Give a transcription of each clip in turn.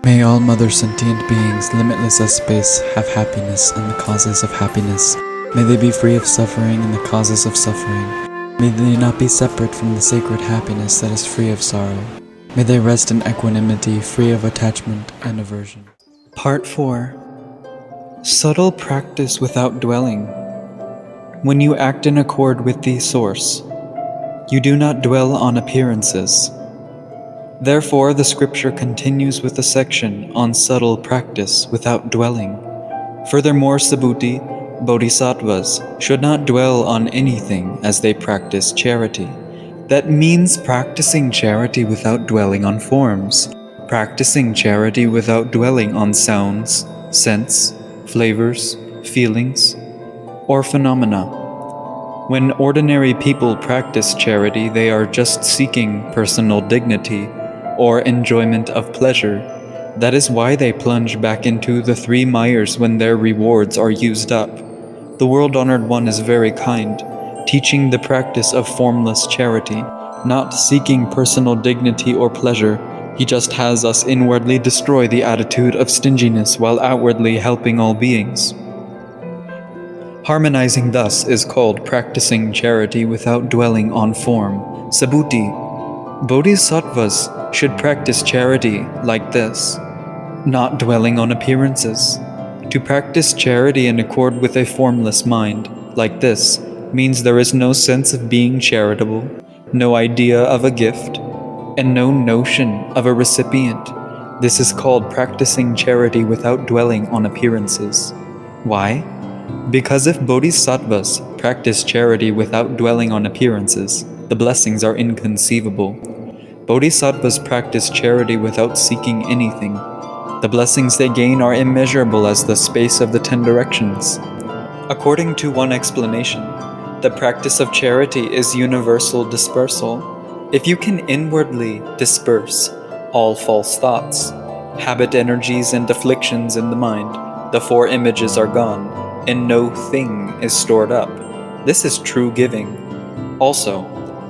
May all mother sentient beings, limitless as space, have happiness and the causes of happiness. May they be free of suffering and the causes of suffering. May they not be separate from the sacred happiness that is free of sorrow. May they rest in equanimity, free of attachment and aversion. Part 4. Subtle practice without dwelling. When you act in accord with the Source, you do not dwell on appearances. Therefore, the scripture continues with a section on subtle practice without dwelling. Furthermore, Subhuti, bodhisattvas should not dwell on anything as they practice charity. That means practicing charity without dwelling on forms, practicing charity without dwelling on sounds, scents, flavors, feelings, or phenomena. When ordinary people practice charity, they are just seeking personal dignity or enjoyment of pleasure. That is why they plunge back into the three mires when their rewards are used up. The World-Honored One is very kind, teaching the practice of formless charity, not seeking personal dignity or pleasure. He just has us inwardly destroy the attitude of stinginess while outwardly helping all beings. Harmonizing thus is called practicing charity without dwelling on form. Subhuti, bodhisattvas should practice charity like this, not dwelling on appearances. To practice charity in accord with a formless mind, like this, means there is no sense of being charitable, no idea of a gift, and no notion of a recipient. This is called practicing charity without dwelling on appearances. Why? Because if bodhisattvas practice charity without dwelling on appearances, the blessings are inconceivable. Bodhisattvas practice charity without seeking anything. The blessings they gain are immeasurable as the space of the 10 directions. According to one explanation, the practice of charity is universal dispersal. If you can inwardly disperse all false thoughts, habit energies and afflictions in the mind, the 4 images are gone, and no thing is stored up. This is true giving. Also,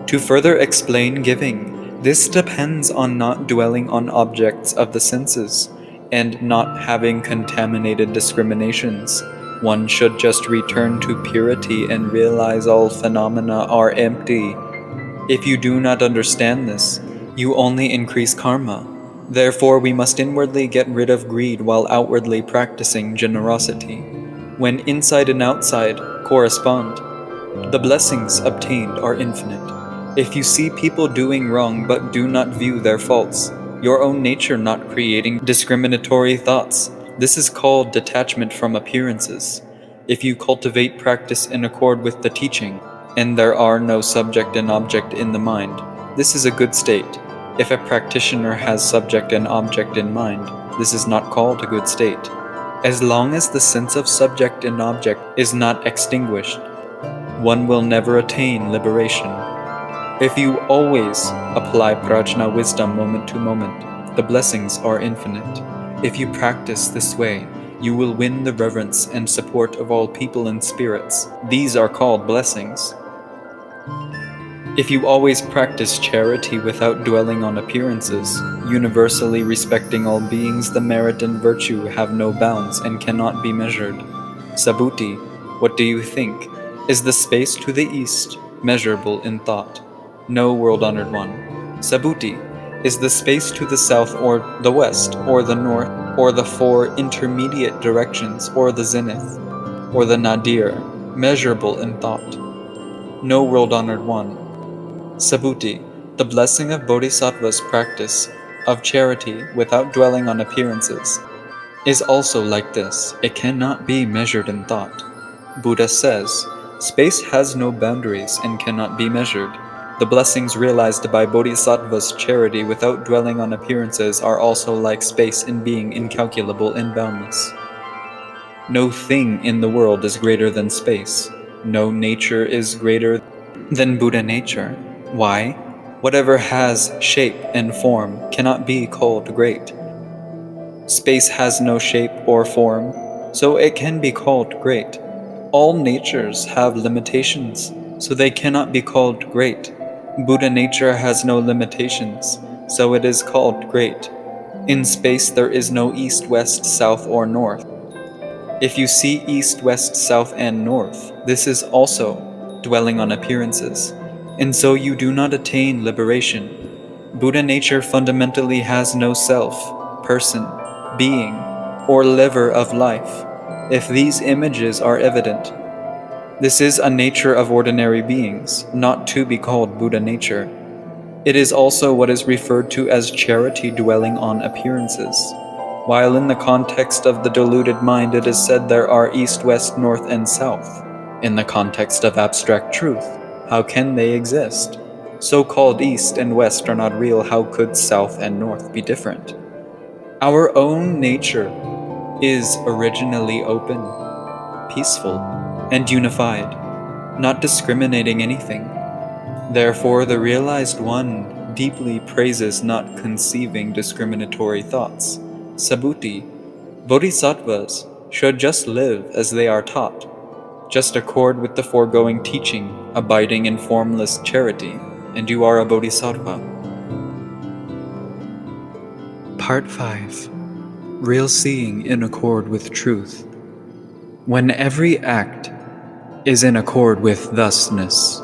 to further explain giving, this depends on not dwelling on objects of the senses and not having contaminated discriminations. One should just return to purity and realize all phenomena are empty. If you do not understand this, you only increase karma. Therefore, we must inwardly get rid of greed while outwardly practicing generosity. When inside and outside correspond, the blessings obtained are infinite. If you see people doing wrong but do not view their faults, your own nature not creating discriminatory thoughts, this is called detachment from appearances. If you cultivate practice in accord with the teaching, and there are no subject and object in the mind, this is a good state. If a practitioner has subject and object in mind, this is not called a good state. As long as the sense of subject and object is not extinguished, one will never attain liberation. If you always apply prajna wisdom moment to moment, the blessings are infinite. If you practice this way, you will win the reverence and support of all people and spirits. These are called blessings. If you always practice charity without dwelling on appearances, universally respecting all beings, the merit and virtue have no bounds and cannot be measured. Subhuti, what do you think? Is the space to the east measurable in thought? No, World-Honored One. Subhuti, is the space to the south or the west or the north or the 4 intermediate directions or the zenith or the nadir measurable in thought? No, World-Honored One. Subhuti, the blessing of bodhisattva's practice of charity without dwelling on appearances is also like this. It cannot be measured in thought. Buddha says, space has no boundaries and cannot be measured. The blessings realized by bodhisattva's charity without dwelling on appearances are also like space in being incalculable and boundless. No thing in the world is greater than space. No nature is greater than Buddha nature. Why? Whatever has shape and form cannot be called great. Space has no shape or form, so it can be called great. All natures have limitations, so they cannot be called great. Buddha nature has no limitations, so it is called great. In space there is no east, west, south, or north. If you see east, west, south, and north, this is also dwelling on appearances, and so you do not attain liberation. Buddha nature fundamentally has no self, person, being, or liver of life, if these images are evident. This is a nature of ordinary beings, not to be called Buddha nature. It is also what is referred to as charity dwelling on appearances. While in the context of the deluded mind it is said there are east, west, north, and south. In the context of abstract truth, how can they exist? So-called east and west are not real, how could south and north be different? Our own nature is originally open, peaceful, and unified, not discriminating anything. Therefore, the realized one deeply praises not conceiving discriminatory thoughts. Subhuti, bodhisattvas should just live as they are taught, just accord with the foregoing teaching, abiding in formless charity, and you are a bodhisattva. Part 5. Real seeing in accord with truth. When every act is in accord with thusness,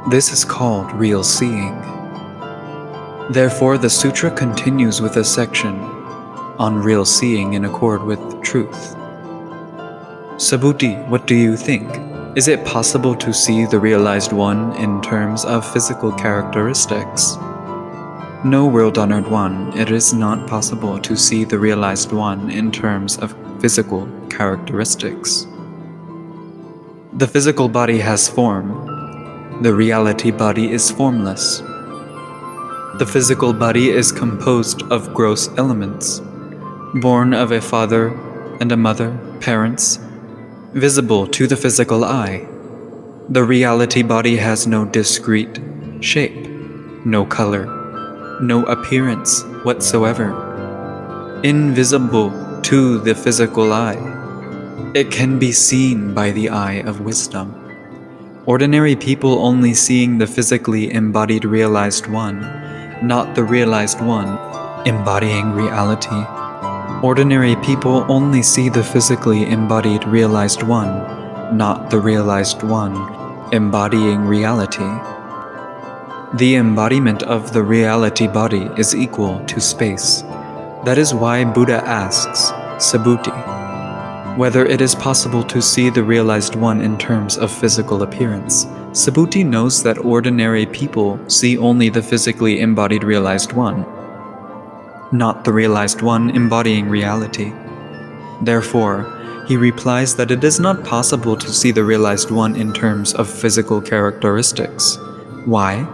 this is called real seeing. Therefore, the sutra continues with a section on real seeing in accord with truth. Subhuti, what do you think? Is it possible to see the realized one in terms of physical characteristics? No, world-honored one, it is not possible to see the realized one in terms of physical characteristics. The physical body has form. The reality body is formless. The physical body is composed of gross elements, born of a father and a mother, parents, visible to the physical eye. The reality body has no discrete shape, no color, no appearance whatsoever. Invisible to the physical eye, it can be seen by the eye of wisdom. Ordinary people only seeing the physically embodied realized one, not the realized one embodying reality. Ordinary people only see the physically embodied realized one, not the realized one embodying reality. The embodiment of the reality body is equal to space. That is why Buddha asks Subhuti whether it is possible to see the realized one in terms of physical appearance. Subhuti knows that ordinary people see only the physically embodied realized one, not the realized one embodying reality. Therefore, he replies that it is not possible to see the realized one in terms of physical characteristics. Why?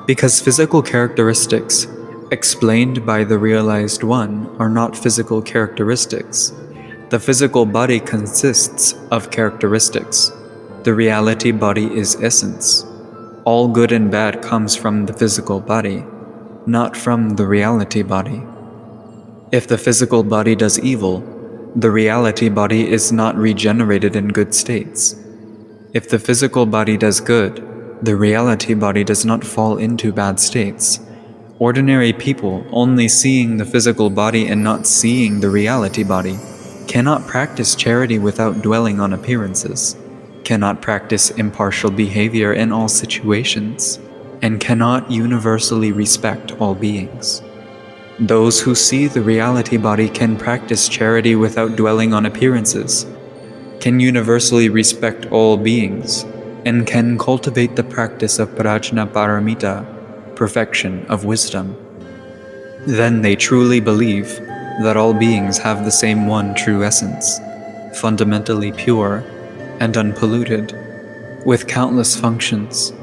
Because physical characteristics explained by the realized one are not physical characteristics. The physical body consists of characteristics. The reality body is essence. All good and bad comes from the physical body, not from the reality body. If the physical body does evil, the reality body is not regenerated in good states. If the physical body does good, the reality body does not fall into bad states. Ordinary people, only seeing the physical body and not seeing the reality body, cannot practice charity without dwelling on appearances, cannot practice impartial behavior in all situations, and cannot universally respect all beings. Those who see the reality body can practice charity without dwelling on appearances, can universally respect all beings, and can cultivate the practice of prajna paramita, perfection of wisdom. Then they truly believe that all beings have the same one true essence, fundamentally pure and unpolluted, with countless functions.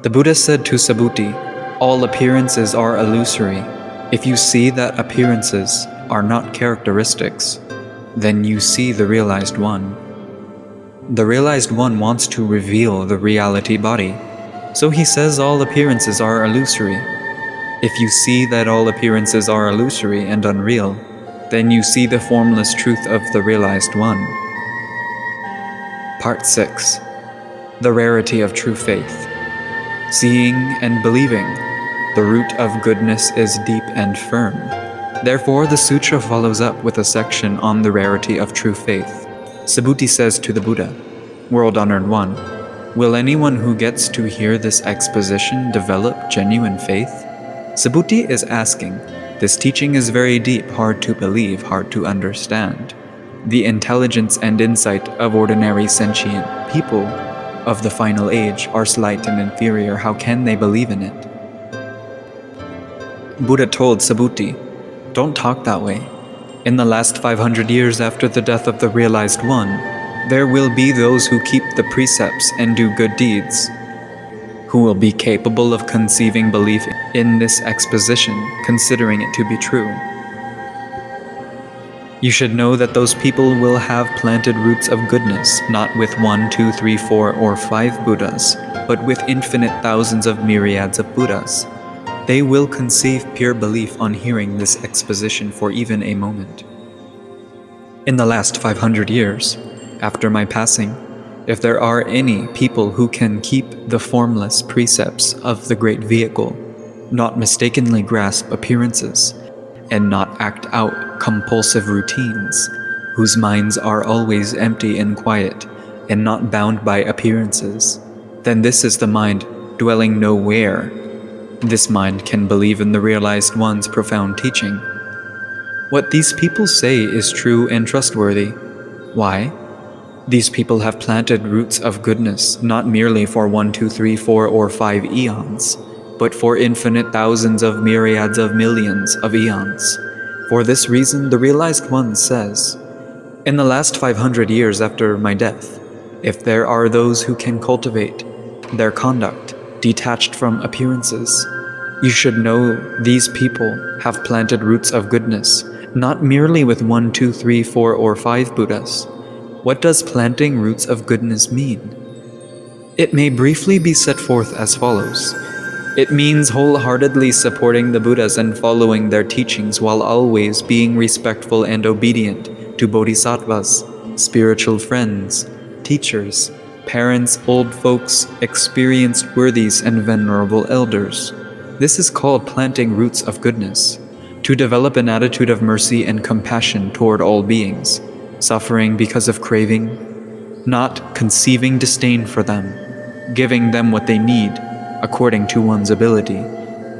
The Buddha said to Subhuti, "All appearances are illusory. If you see that appearances are not characteristics, then you see the realized one." The realized one wants to reveal the reality body, so he says all appearances are illusory. If you see that all appearances are illusory and unreal, then you see the formless truth of the realized one. Part 6. The rarity of true faith. Seeing and believing, the root of goodness is deep and firm. Therefore, the sutra follows up with a section on the rarity of true faith. Subhuti says to the Buddha, "World-honored one, will anyone who gets to hear this exposition develop genuine faith?" Subhuti is asking, this teaching is very deep, hard to believe, hard to understand. The intelligence and insight of ordinary sentient people of the final age are slight and inferior. How can they believe in it? Buddha told Subhuti, "Don't talk that way. In the last 500 years after the death of the realized one, there will be those who keep the precepts and do good deeds, who will be capable of conceiving belief in this exposition, considering it to be true. You should know that those people will have planted roots of goodness, not with 1, 2, 3, 4, or 5 Buddhas, but with infinite thousands of myriads of Buddhas. They will conceive pure belief on hearing this exposition for even a moment. In the last 500 years, after my passing, if there are any people who can keep the formless precepts of the great vehicle, not mistakenly grasp appearances, and not act out compulsive routines, whose minds are always empty and quiet, and not bound by appearances, then this is the mind dwelling nowhere. This mind can believe in the realized one's profound teaching. What these people say is true and trustworthy. Why? These people have planted roots of goodness, not merely for 1, 2, 3, 4, or 5 eons, but for infinite thousands of myriads of millions of eons. For this reason, the realized one says, in the last 500 years after my death, if there are those who can cultivate their conduct detached from appearances, you should know these people have planted roots of goodness, not merely with 1, 2, 3, 4, or 5 Buddhas. What does planting roots of goodness mean? It may briefly be set forth as follows. It means wholeheartedly supporting the Buddhas and following their teachings while always being respectful and obedient to bodhisattvas, spiritual friends, teachers, parents, old folks, experienced worthies, and venerable elders. This is called planting roots of goodness, to develop an attitude of mercy and compassion toward all beings, suffering because of craving, not conceiving disdain for them, giving them what they need according to one's ability.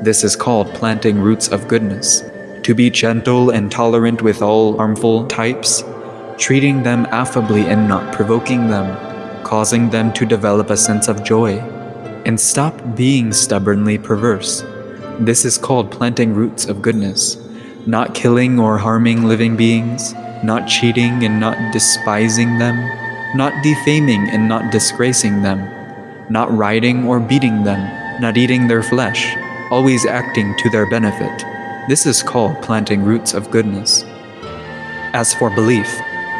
This is called planting roots of goodness, to be gentle and tolerant with all harmful types, treating them affably and not provoking them, causing them to develop a sense of joy, and stop being stubbornly perverse. This is called planting roots of goodness, not killing or harming living beings, not cheating and not despising them, not defaming and not disgracing them, not riding or beating them, not eating their flesh, always acting to their benefit. This is called planting roots of goodness. As for belief,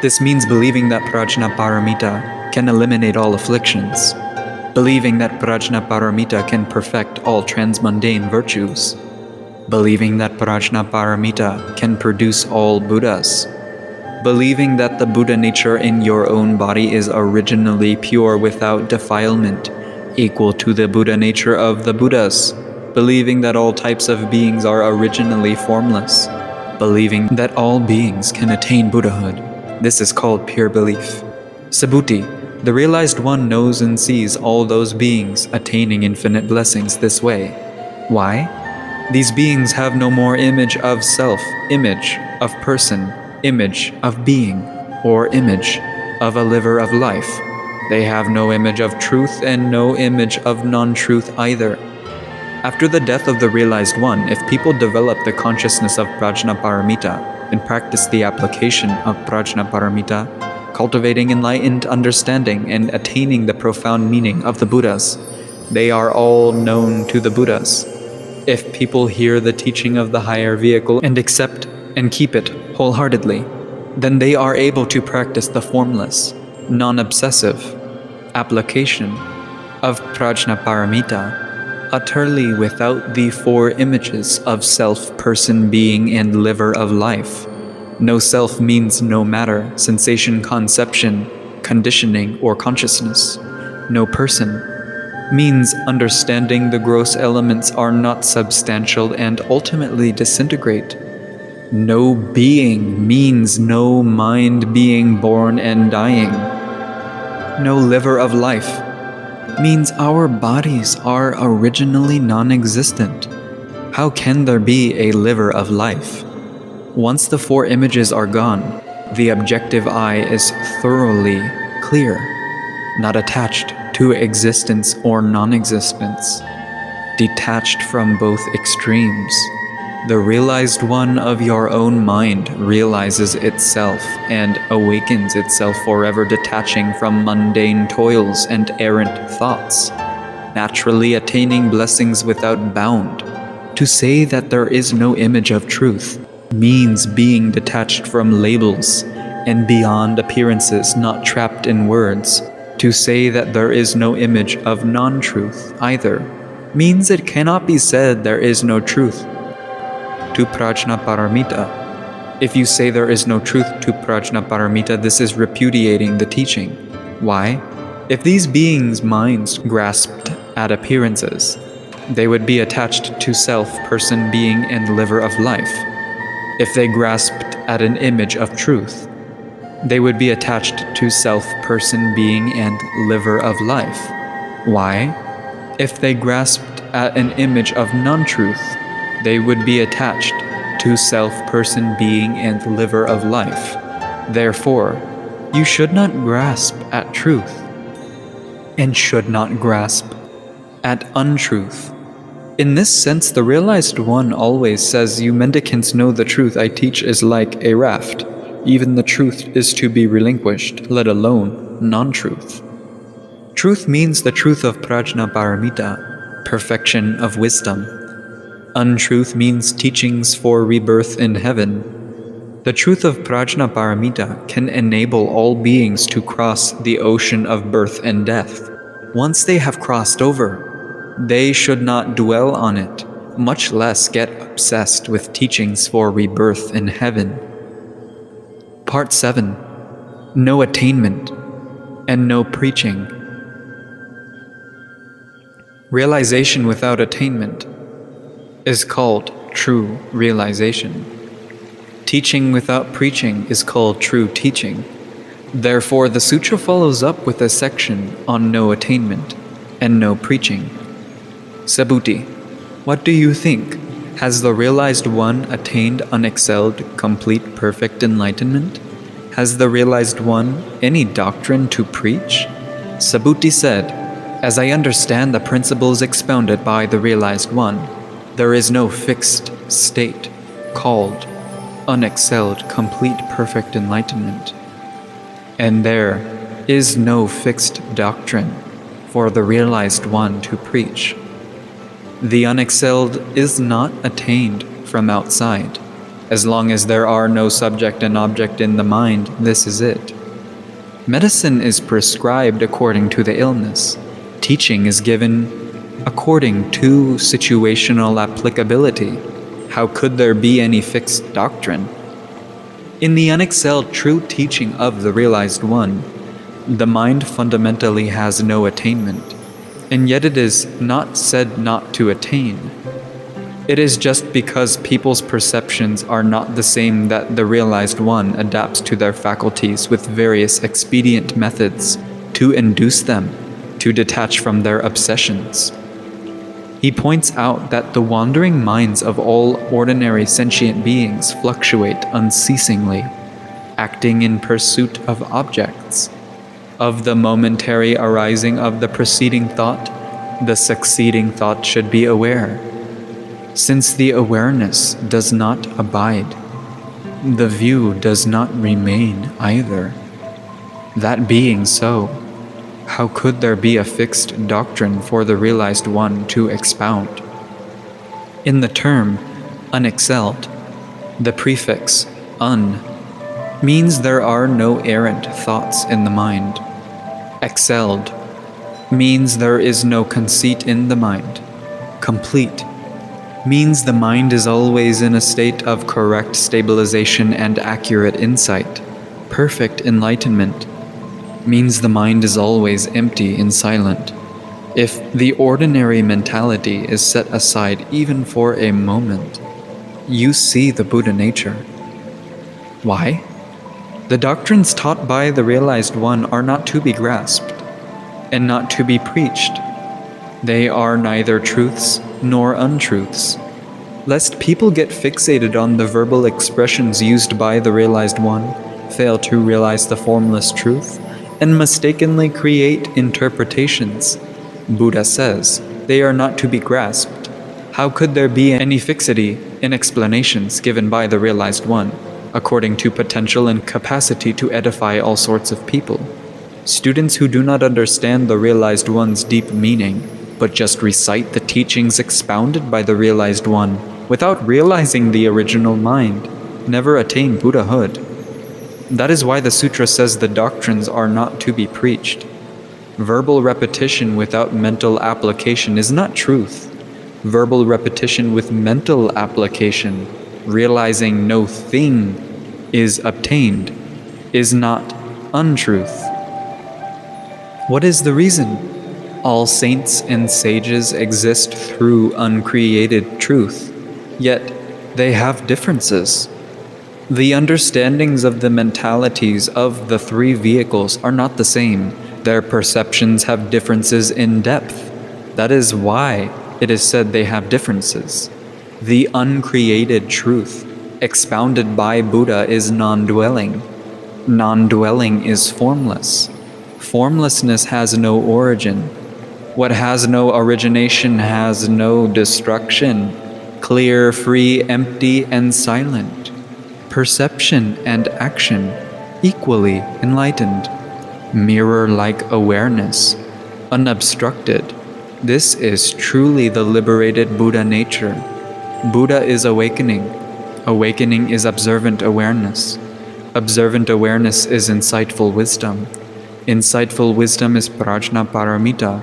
this means believing that Prajna Paramita can eliminate all afflictions, believing that Prajna Paramita can perfect all transmundane virtues, believing that Prajna Paramita can produce all Buddhas, believing that the Buddha nature in your own body is originally pure without defilement, equal to the Buddha nature of the Buddhas, believing that all types of beings are originally formless, believing that all beings can attain Buddhahood. This is called pure belief. Subhuti, the realized one, knows and sees all those beings attaining infinite blessings this way. Why? These beings have no more image of self, image of person, image of being, or image of a liver of life. They have no image of truth and no image of non-truth either. After the death of the realized one, if people develop the consciousness of Prajna Paramita and practice the application of Prajna Paramita, cultivating enlightened understanding and attaining the profound meaning of the Buddhas, they are all known to the Buddhas. If people hear the teaching of the higher vehicle and accept and keep it wholeheartedly, then they are able to practice the formless, non-obsessive application of Prajna Paramita utterly without the 4 images of self, person, being, and liver of life. No self means no matter, sensation, conception, conditioning, or consciousness. No person means understanding the gross elements are not substantial and ultimately disintegrate. No being means no mind being born and dying. No liver of life means our bodies are originally non-existent. How can there be a liver of life? Once the four images are gone, the objective eye is thoroughly clear, not attached to existence or non-existence, detached from both extremes. The realized one of your own mind realizes itself and awakens itself forever, detaching from mundane toils and errant thoughts, naturally attaining blessings without bound. To say that there is no image of truth means being detached from labels and beyond appearances, not trapped in words. To say that there is no image of non-truth either means it cannot be said there is no truth to prajna paramita. If you say there is no truth to prajna paramita, this is repudiating the teaching. Why? If these beings' minds grasped at appearances, they would be attached to self, person, being, and liver of life. If they grasped at an image of truth, they would be attached to self, person, being, and liver of life. Why? If they grasped at an image of non-truth, they would be attached to self, person, being, and liver of life. Therefore, you should not grasp at truth, and should not grasp at untruth. In this sense, the realized one always says, "You mendicants know the truth I teach is like a raft. Even the truth is to be relinquished, let alone non-truth." Truth means the truth of prajna paramita, perfection of wisdom. Untruth means teachings for rebirth in heaven. The truth of prajna paramita can enable all beings to cross the ocean of birth and death. Once they have crossed over, they should not dwell on it, much less get obsessed with teachings for rebirth in heaven. Part 7. No attainment and no preaching. Realization without attainment is called true realization. Teaching without preaching is called true teaching. Therefore, the sutra follows up with a section on no attainment and no preaching. Subhuti, what do you think? Has the realized one attained unexcelled, complete, perfect enlightenment? Has the realized one any doctrine to preach? Subhuti said, "As I understand the principles expounded by the realized one, there is no fixed state called unexcelled, complete, perfect enlightenment. And there is no fixed doctrine for the realized one to preach. The unexcelled is not attained from outside. As long as there are no subject and object in the mind, this is it. Medicine is prescribed according to the illness. Teaching is given according to situational applicability. How could there be any fixed doctrine? In the unexcelled true teaching of the realized one, the mind fundamentally has no attainment, and yet it is not said not to attain. It is just because people's perceptions are not the same that the realized one adapts to their faculties with various expedient methods to induce them to detach from their obsessions. He points out that the wandering minds of all ordinary sentient beings fluctuate unceasingly, acting in pursuit of objects. Of the momentary arising of the preceding thought, the succeeding thought should be aware. Since the awareness does not abide, the view does not remain either. That being so, how could there be a fixed doctrine for the realized one to expound? In the term unexcelled, the prefix un means there are no errant thoughts in the mind. Excelled means there is no conceit in the mind. Complete means the mind is always in a state of correct stabilization and accurate insight. Perfect enlightenment means the mind is always empty and silent. If the ordinary mentality is set aside even for a moment, you see the Buddha nature. Why? The doctrines taught by the realized one are not to be grasped and not to be preached. They are neither truths nor untruths, lest people get fixated on the verbal expressions used by the realized one, fail to realize the formless truth, and mistakenly create interpretations. Buddha says they are not to be grasped. How could there be any fixity in explanations given by the realized one, according to potential and capacity to edify all sorts of people? Students who do not understand the realized one's deep meaning, but just recite the teachings expounded by the realized one without realizing the original mind, never attain Buddhahood. That is why the sutra says the doctrines are not to be preached. Verbal repetition without mental application is not truth. Verbal repetition with mental application, realizing no thing is obtained, is not untruth. What is the reason? All saints and sages exist through uncreated truth, yet they have differences. The understandings of the mentalities of the three vehicles are not the same. Their perceptions have differences in depth. That is why it is said they have differences. The uncreated truth expounded by Buddha is non-dwelling. Non-dwelling is formless. Formlessness has no origin. What has no origination has no destruction. Clear, free, empty, and silent. Perception and action, equally enlightened. Mirror-like awareness, unobstructed. This is truly the liberated Buddha nature. Buddha is awakening. Awakening is observant awareness. Observant awareness is insightful wisdom. Insightful wisdom is prajna paramita.